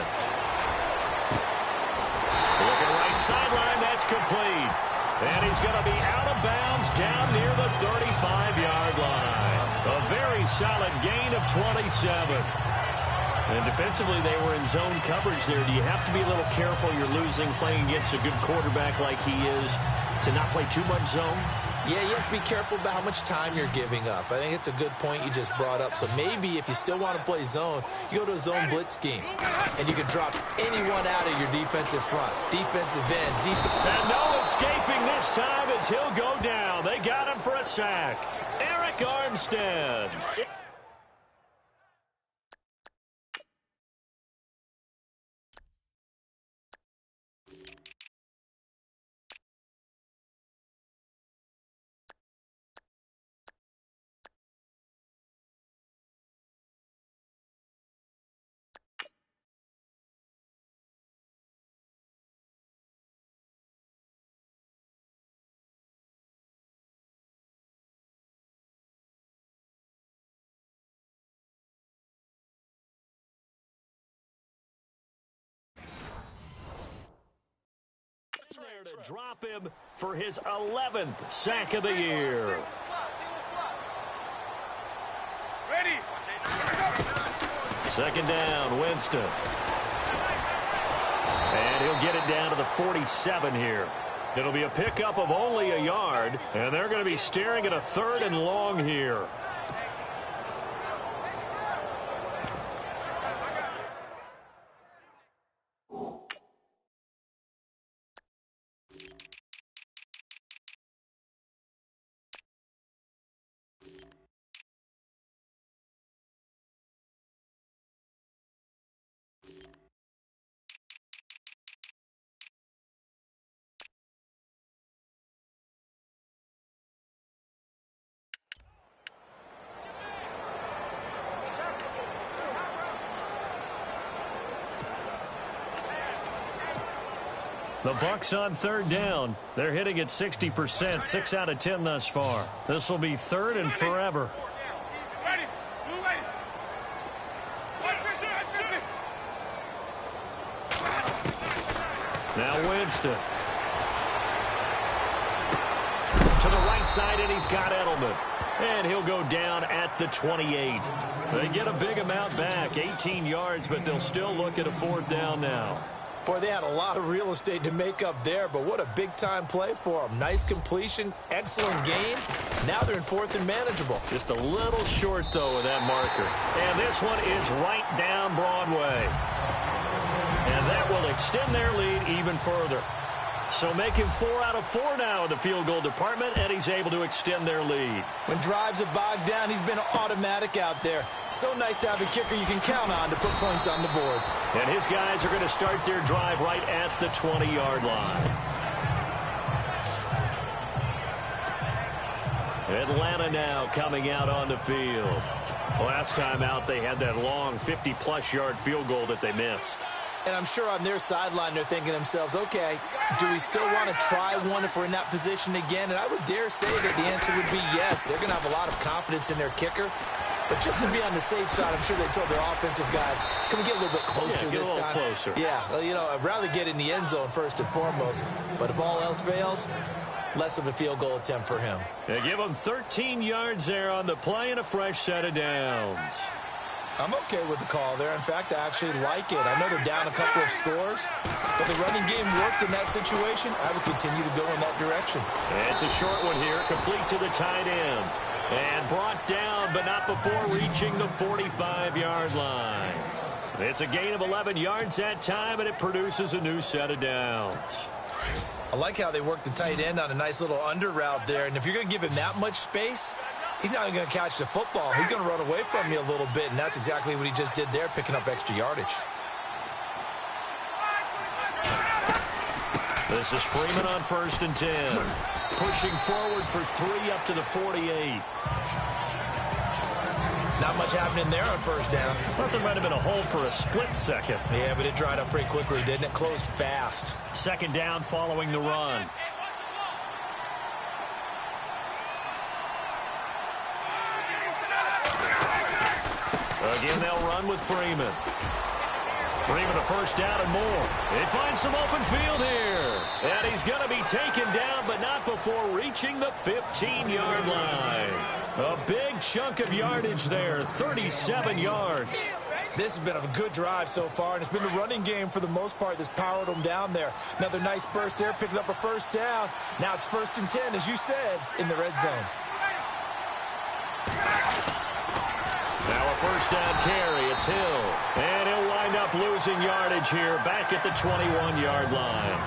Speaker 2: Looking right sideline, that's complete. And he's going to be out of bounds down near the 35-yard line. A very solid gain of 27. And defensively, they were in zone coverage there. Do you have to be a little careful? You're losing playing against a good quarterback like he is to not play too much zone?
Speaker 3: Yeah, you have to be careful about how much time you're giving up. I think it's a good point you just brought up. So maybe if you still want to play zone, you go to a zone blitz scheme. And you can drop anyone out of your defensive front. Defensive end,
Speaker 2: And no escaping this time as he'll go down. They got him for a sack. Eric Armstead. There to drop him for his 11th sack of the year.
Speaker 4: Ready.
Speaker 2: Second down, Winston. And he'll get it down to the 47 here. It'll be a pickup of only a yard, and they're going to be staring at a 3rd and long here. The Bucs on third down. They're hitting at 60%, 6 out of 10 thus far. This will be 3rd and forever. Now Winston. To the right side, and he's got Edelman. And he'll go down at the 28. They get a big amount back, 18 yards, but they'll still look at a 4th down now.
Speaker 3: Boy, they had a lot of real estate to make up there, but what a big-time play for them. Nice completion, excellent game. Now they're in 4th and manageable.
Speaker 2: Just a little short, though, with that marker. And this one is right down Broadway. And that will extend their lead even further. So making 4 out of 4 now in the field goal department, and he's able to extend their lead.
Speaker 3: When drives are bogged down, he's been automatic out there. So nice to have a kicker you can count on to put points on the board.
Speaker 2: And his guys are going to start their drive right at the 20-yard line. Atlanta now coming out on the field. Last time out, they had that long 50-plus yard field goal that they missed.
Speaker 3: And I'm sure on their sideline, they're thinking to themselves, okay, do we still want to try one if we're in that position again? And I would dare say that the answer would be yes. They're going to have a lot of confidence in their kicker. But just to be on the safe side, I'm sure they told their offensive guys, can we get a little bit closer this time?
Speaker 2: Closer.
Speaker 3: Yeah, well, you know, I'd rather get in the end zone first and foremost. But if all else fails, less of a field goal attempt for him.
Speaker 2: They give him 13 yards there on the play and a fresh set of downs.
Speaker 3: I'm okay with the call there. In fact, I actually like it. I know they're down a couple of scores, but the running game worked in that situation. I would continue to go in that direction.
Speaker 2: It's a short one here, complete to the tight end. And brought down, but not before reaching the 45-yard line. It's a gain of 11 yards that time, and it produces a new set of downs.
Speaker 3: I like how they work the tight end on a nice little under route there. And if you're going to give him that much space, he's not even going to catch the football. He's going to run away from you a little bit, and that's exactly what he just did there, picking up extra yardage.
Speaker 2: This is Freeman on 1st and 10. Pushing forward for 3 up to the 48.
Speaker 3: Not much happening there on 1st down.
Speaker 2: Thought there might have been a hole for a split second.
Speaker 3: Yeah, but it dried up pretty quickly, didn't it? Closed fast.
Speaker 2: 2nd down following the run. Again, they'll run with Freeman. Freeman a 1st down and more. They find some open field here. And he's going to be taken down, but not before reaching the 15-yard line. A big chunk of yardage there, 37 yards.
Speaker 3: This has been a good drive so far, and it's been the running game for the most part that's powered them down there. Another nice burst there, picking up a 1st down. Now it's 1st and 10, as you said, in the red zone.
Speaker 2: Now a 1st down carry. It's Hill. And he'll wind up losing yardage here back at the 21-yard line.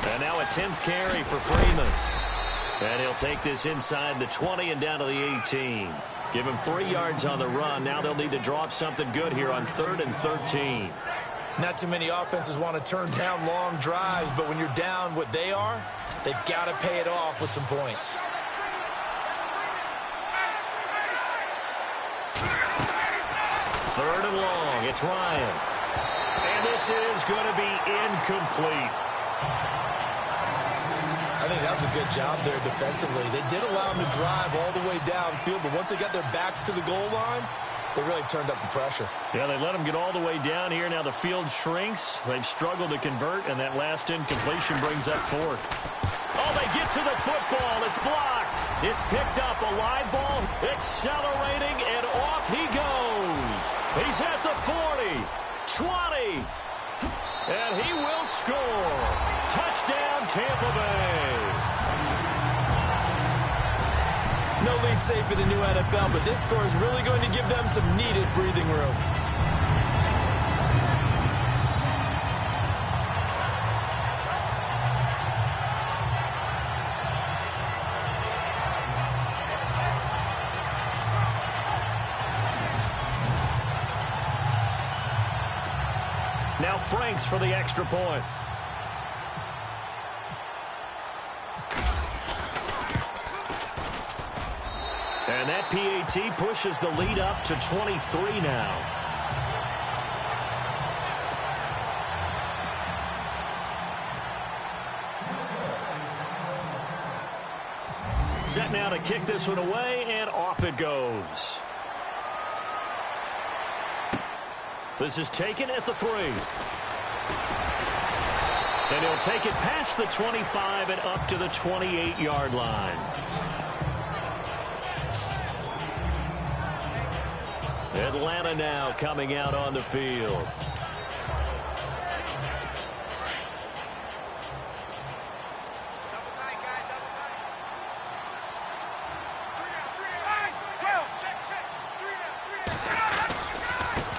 Speaker 2: And now a 10th carry for Freeman. And he'll take this inside the 20 and down to the 18. Give him 3 yards on the run. Now they'll need to drop something good here on 3rd and 13.
Speaker 3: Not too many offenses want to turn down long drives, but when you're down what they are, they've got to pay it off with some points.
Speaker 2: Third and long. It's Ryan. And this is going to be incomplete.
Speaker 3: I think that was a good job there defensively. They did allow them to drive all the way downfield, but once they got their backs to the goal line, they really turned up the pressure.
Speaker 2: Yeah, they let them get all the way down here. Now the field shrinks. They've struggled to convert, and that last incompletion brings up 4th. Oh, they get to the football. It's blocked. It's picked up. A live ball. Accelerating, and off he goes. He's at the 40, 20, and he will score. Touchdown, Tampa Bay.
Speaker 3: No lead safe in the new NFL, but this score is really going to give them some needed breathing room.
Speaker 2: Now Franks for the extra point. And that PAT pushes the lead up to 23 now. now to kick this one away, and off it goes. This is taken at the 3. And he'll take it past the 25 and up to the 28-yard line. Atlanta now coming out on the field.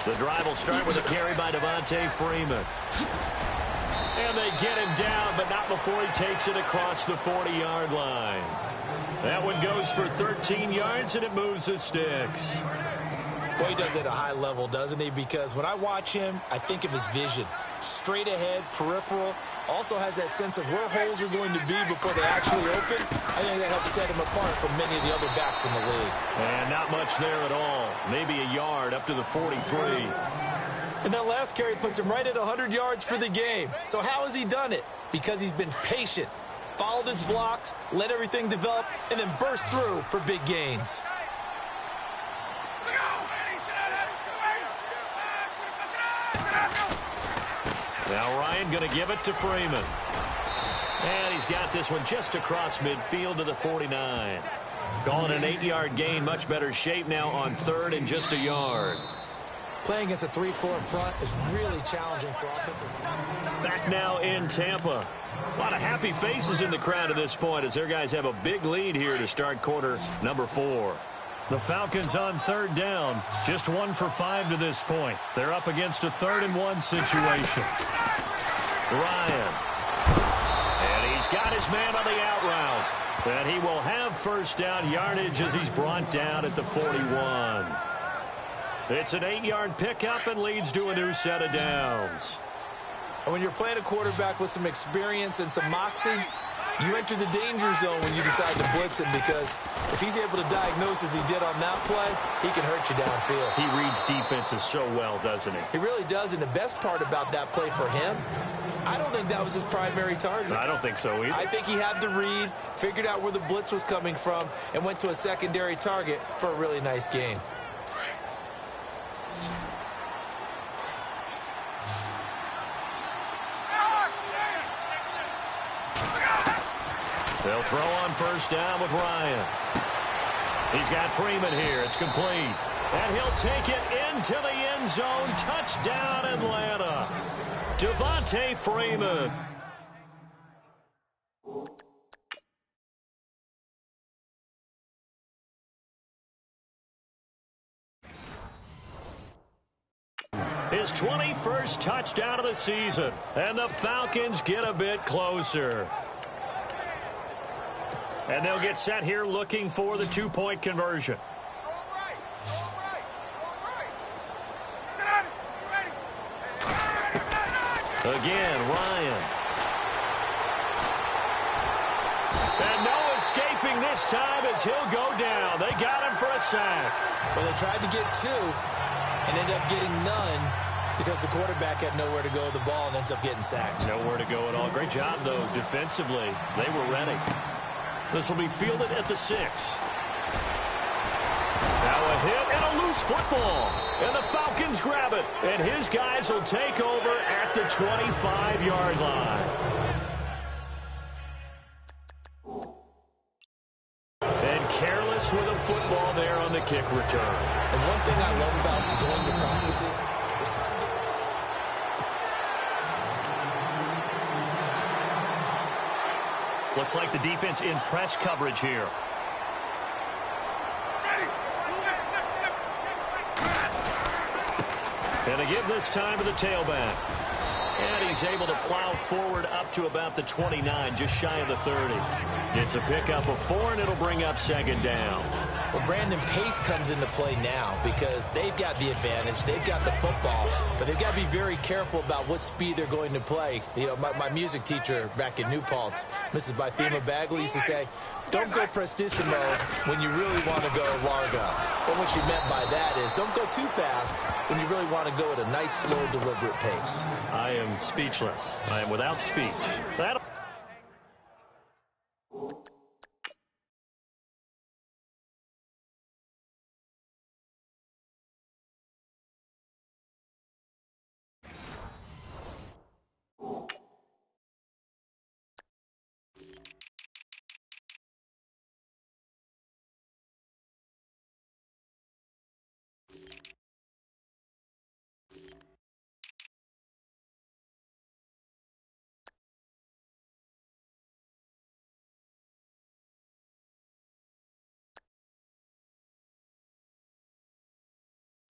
Speaker 2: The drive will start with a carry by Devontae Freeman. And they get him down, but not before he takes it across the 40-yard line. That one goes for 13 yards, and it moves the sticks.
Speaker 3: Well, he does it at a high level, doesn't he? Because when I watch him, I think of his vision. Straight ahead, peripheral. Also has that sense of where holes are going to be before they actually open. I think that helps set him apart from many of the other backs in the league.
Speaker 2: And not much there at all. Maybe a yard up to the 43.
Speaker 3: And that last carry puts him right at 100 yards for the game. So how has he done it? Because he's been patient, followed his blocks, let everything develop, and then burst through for big gains.
Speaker 2: Now Ryan going to give it to Freeman. And he's got this one just across midfield to the 49. Calling an 8-yard gain, much better shape now on 3rd and just a yard.
Speaker 3: Playing against a 3-4 front is really challenging for offensive.
Speaker 2: Back now in Tampa. A lot of happy faces in the crowd at this point as their guys have a big lead here to start quarter number 4. The Falcons on 3rd down. Just 1 for 5 to this point. They're up against a 3rd and 1 situation. Ryan. And he's got his man on the out route. And he will have first down yardage as he's brought down at the 41. It's an 8-yard pickup and leads to a new set of downs.
Speaker 3: And when you're playing a quarterback with some experience and some moxie, you enter the danger zone when you decide to blitz him, because if he's able to diagnose as he did on that play, he can hurt you downfield.
Speaker 2: He reads defenses so well, doesn't he?
Speaker 3: He really does, and the best part about that play for him, I don't think that was his primary target.
Speaker 2: I don't think so either.
Speaker 3: I think he had the read, figured out where the blitz was coming from, and went to a secondary target for a really nice gain.
Speaker 2: They'll throw on first down with Ryan. He's got Freeman here. It's complete. And he'll take it into the end zone. Touchdown, Atlanta. Devontae Freeman. His 21st touchdown of the season. And the Falcons get a bit closer. And they'll get set here looking for the 2-point conversion. Again, Ryan. And no escaping this time as he'll go down. They got him for a sack.
Speaker 3: Well, they tried to get 2 and ended up getting none because the quarterback had nowhere to go with the ball and ends up getting sacked.
Speaker 2: Nowhere to go at all. Great job, though, defensively. They were ready. This will be fielded at the 6. Now a hit and a loose football. And the Falcons grab it. And his guys will take over at the 25-yard line. And careless with a football there on the kick return.
Speaker 3: And one thing I love about going to practices is trying to
Speaker 2: Looks like the defense in press coverage here. And a give this time to the tailback. And he's able to plow forward up to about the 29, just shy of the 30. It's a pickup of 4, and it'll bring up second down.
Speaker 3: Well, Brandon, pace comes into play now because they've got the advantage. They've got the football, but they've got to be very careful about what speed they're going to play. You know, my music teacher back in New Paltz, Mrs. Bythema Bagley, used to say, don't go prestissimo when you really want to go largo. And what she meant by that is don't go too fast when you really want to go at a nice, slow, deliberate pace.
Speaker 2: I am speechless. I am without speech. That'll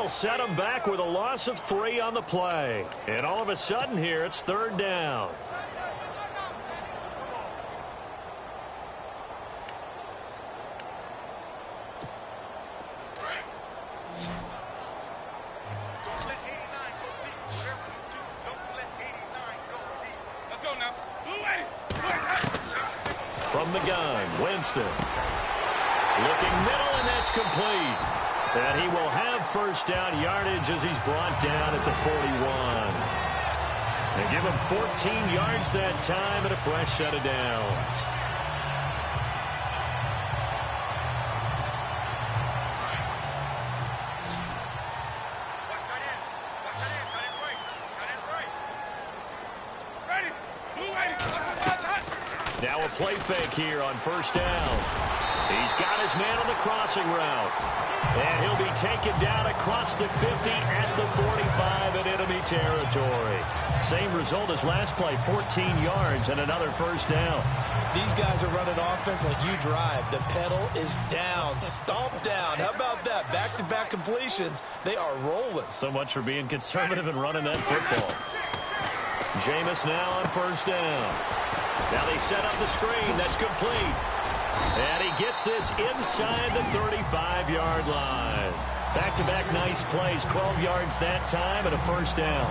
Speaker 2: They'll set him back with a loss of 3 on the play. And all of a sudden here, it's 3rd down. From the gun, Winston. Looking middle, and that's complete. And he will have first down yardage as he's brought down at the 41. They give him 14 yards that time and a fresh set of downs. Now a play fake here on first down. He's got his man on the crossing route. And he'll be taken down across the 50 at the 45 in enemy territory. Same result as last play, 14 yards and another first down.
Speaker 3: These guys are running offense like you drive. The pedal is down, stomped down. How about that? Back-to-back completions. They are rolling.
Speaker 2: So much for being conservative and running that football. Jameis now on first down. Now they set up the screen. That's complete. And he gets this inside the 35-yard line. Back-to-back nice plays. 12 yards that time and a first down.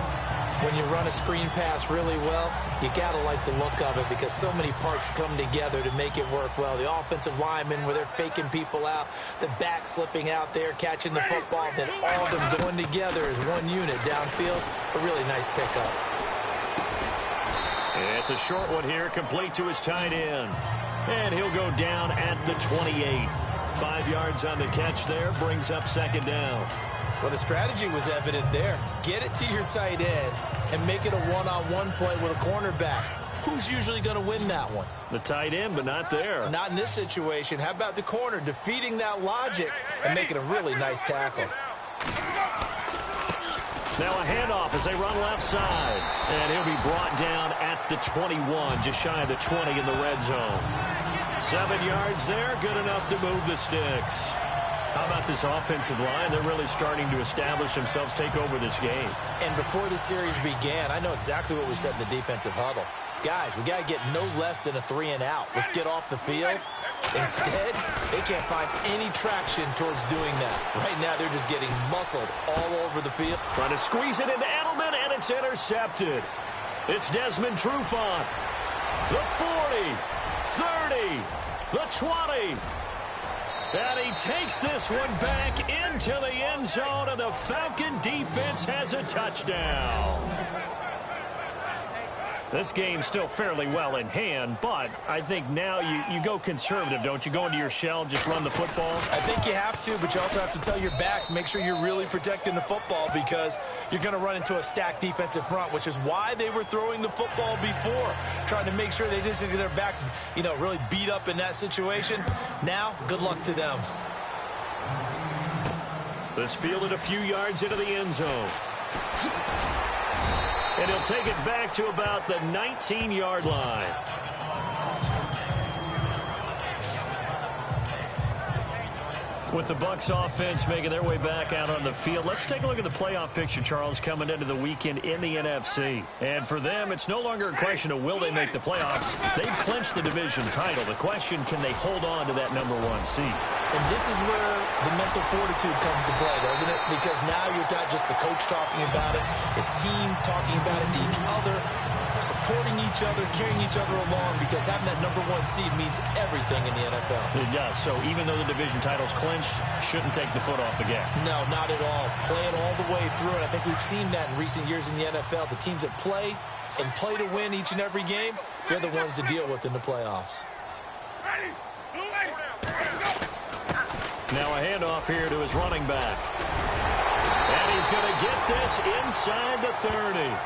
Speaker 3: When you run a screen pass really well, you got to like the look of it because so many parts come together to make it work well. The offensive linemen where they're faking people out, the back slipping out there, catching the football, then all of them going together as one unit downfield. A really nice pickup.
Speaker 2: It's a short one here, complete to his tight end. And he'll go down at the 28. 5 yards on the catch there, brings up second down.
Speaker 3: Well, the strategy was evident there. Get it to your tight end and make it a one-on-one play with a cornerback. Who's usually going to win that one?
Speaker 2: The tight end, but not there.
Speaker 3: Not in this situation. How about the corner defeating that logic and making a really nice tackle?
Speaker 2: Now a handoff as they run left side. And he'll be brought down at the 21, just shy of the 20 in the red zone. 7 yards there, good enough to move the sticks. How about this offensive line? They're really starting to establish themselves, take over this game.
Speaker 3: And before the series began, I know exactly what we said in the defensive huddle. Guys, we got to get no less than a 3-and-out. Let's get off the field. Instead, they can't find any traction towards doing that. Right now, they're just getting muscled all over the field.
Speaker 2: Trying to squeeze it into Edelman, and it's intercepted. It's Desmond Trufant. The 40, 30, the 20. And he takes this one back into the end zone, and the Falcon defense has a touchdown. This game's still fairly well in hand, but I think now you go conservative, don't you? Go into your shell, just run the football?
Speaker 3: I think you have to, but you also have to tell your backs, make sure you're really protecting the football because you're going to run into a stacked defensive front, which is why they were throwing the football before, trying to make sure they just get their backs, really beat up in that situation. Now, good luck to them.
Speaker 2: This fielded a few yards into the end zone. And he'll take it back to about the 19-yard line. With the Bucs offense making their way back out on the field, let's take a look at the playoff picture, Charles, coming into the weekend in the NFC. And for them, it's no longer a question of will they make the playoffs. They've clinched the division title. The question, can they hold on to that #1 seed?
Speaker 3: And this is where the mental fortitude comes to play, doesn't it? Because now you're not just the coach talking about it, his team talking about it to each other, supporting each other, carrying each other along, because having that #1 seed means everything in the NFL.
Speaker 2: It does. So even though the division title's clinched, shouldn't take the foot off the gas.
Speaker 3: No, not at all. Play it all the way through, and I think we've seen that in recent years in the NFL. The teams that play and play to win each and every game, they're the ones to deal with in the playoffs.
Speaker 2: Now a handoff here to his running back. And he's going to get this inside the 30.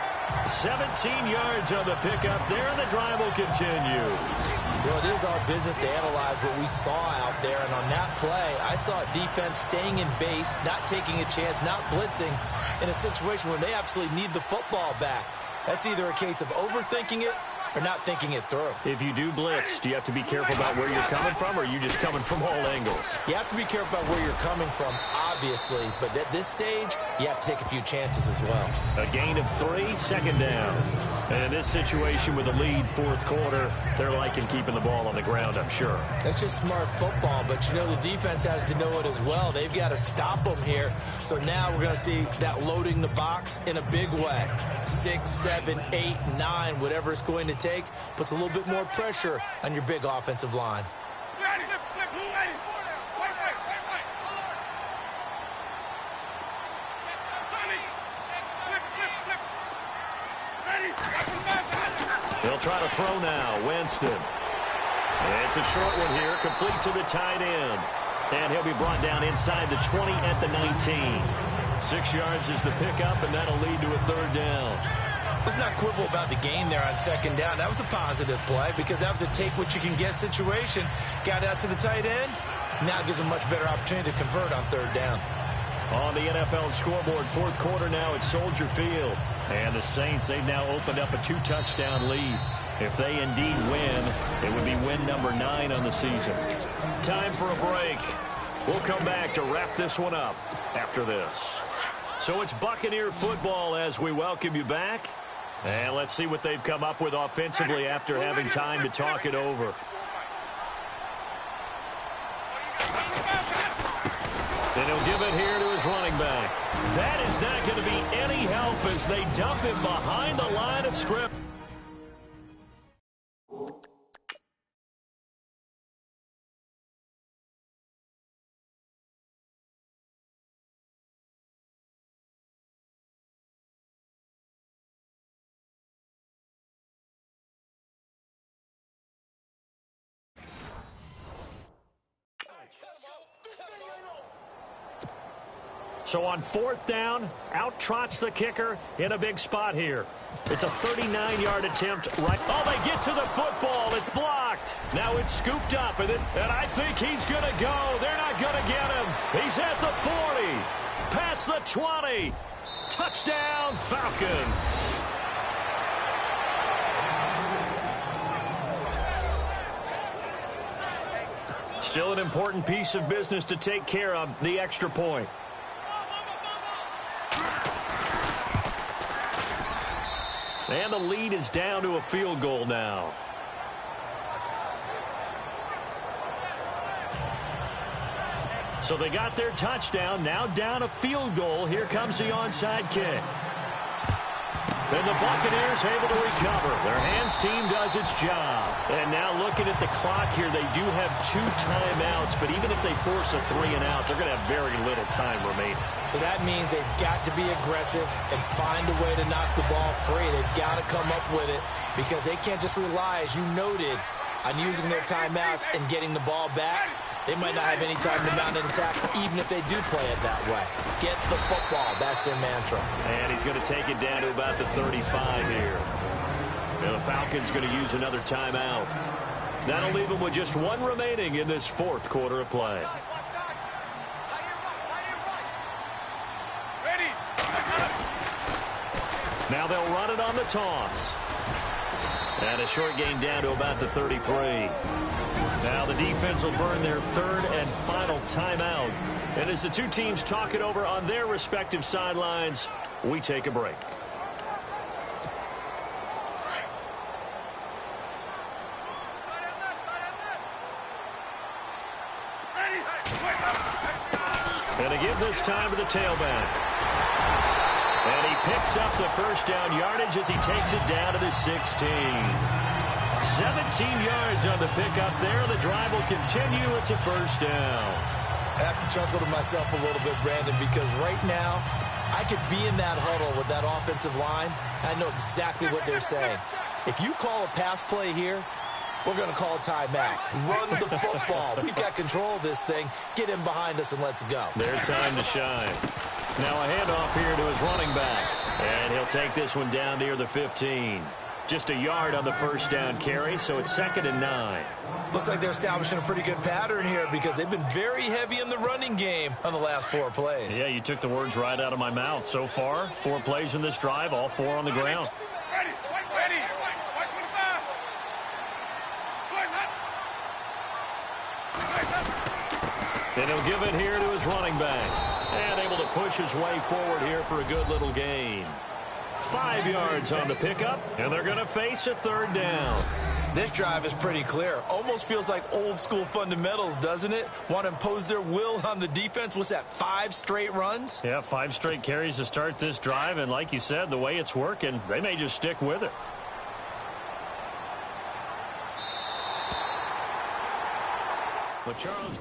Speaker 2: 17 yards on the pickup there, and the drive will continue.
Speaker 3: Well, it is our business to analyze what we saw out there, and on that play, I saw defense staying in base, not taking a chance, not blitzing in a situation where they absolutely need the football back. That's either a case of overthinking it or not thinking it through.
Speaker 2: If you do blitz, do you have to be careful about where you're coming from, or are you just coming from all angles?
Speaker 3: You have to be careful about where you're coming from, obviously, but at this stage, you have to take a few chances as well.
Speaker 2: A gain of 3, second down. And in this situation with a lead, fourth quarter, they're liking keeping the ball on the ground, I'm sure.
Speaker 3: That's just smart football, but you know the defense has to know it as well. They've got to stop them here. So now we're going to see that loading the box in a big way. 6, 7, 8, 9, whatever it's going to take, puts a little bit more pressure on your big offensive line.
Speaker 2: They'll try to throw now. Winston. It's a short one here, complete to the tight end. And he'll be brought down inside the 20 at the 19. 6 yards is the pickup, and that'll lead to a third down.
Speaker 3: Let's not quibble about the gain there on second down. That was a positive play because that was a take-what-you-can-get situation. Got out to the tight end. Now gives them a much better opportunity to convert on third down.
Speaker 2: On the NFL scoreboard, fourth quarter now at Soldier Field. And the Saints, they've now opened up a 2-touchdown lead. If they indeed win, it would be win number 9 on the season. Time for a break. We'll come back to wrap this one up after this. So it's Buccaneer football as we welcome you back. And let's see what they've come up with offensively after having time to talk it over. And he'll give it here to his running back. That is not going to be any help as they dump him behind the line of scrimmage. So on fourth down, out trots the kicker in a big spot here. It's a 39-yard attempt. Right. Oh, they get to the football. It's blocked. Now it's scooped up. And I think he's going to go. They're not going to get him. He's at the 40. Past the 20. Touchdown, Falcons. Still an important piece of business to take care of, the extra point. And the lead is down to a field goal now. So they got their touchdown, now down a field goal. Here comes the onside kick. And the Buccaneers able to recover. Their hands team does its job. And now looking at the clock here, they do have 2 timeouts, but even if they force a 3 and out, they're going to have very little time remaining.
Speaker 3: So that means they've got to be aggressive and find a way to knock the ball free. They've got to come up with it because they can't just rely, as you noted, on using their timeouts and getting the ball back. They might not have any time to mount an attack, even if they do play it that way. Get the football. That's their mantra.
Speaker 2: And he's going to take it down to about the 35 here. And the Falcons going to use another timeout. That'll leave them with just 1 remaining in this fourth quarter of play. Now they'll run it on the toss. And a short gain down to about the 33. Now the defense will burn their 3rd and final timeout. And as the two teams talk it over on their respective sidelines, we take a break. And to give this time to the tailback. And he picks up the first down yardage as he takes it down to the 16. 17 yards on the pickup there. The drive will continue. It's a first down.
Speaker 3: I have to chuckle to myself a little bit, Brandon, because right now I could be in that huddle with that offensive line. I know exactly what they're saying. If you call a pass play here, we're going to call a timeout. Run the football. We've got control of this thing. Get him behind us and let's go.
Speaker 2: Their time to shine. Now a handoff here to his running back. And he'll take this one down near the 15. Just a yard on the first down carry, so it's 2nd and 9.
Speaker 3: Looks like they're establishing a pretty good pattern here because they've been very heavy in the running game on the last 4 plays.
Speaker 2: Yeah, you took the words right out of my mouth. So far, 4 plays in this drive, all 4 on the ground. And he'll give it here to his running back. And able to push his way forward here for a good little gain. 5 yards on the pickup, and they're going to face a third down.
Speaker 3: This drive is pretty clear. Almost feels like old school fundamentals, doesn't it? Want to impose their will on the defense. What's that, 5 straight runs?
Speaker 2: Yeah, 5 straight carries to start this drive, and like you said, the way it's working, they may just stick with it. But Charles,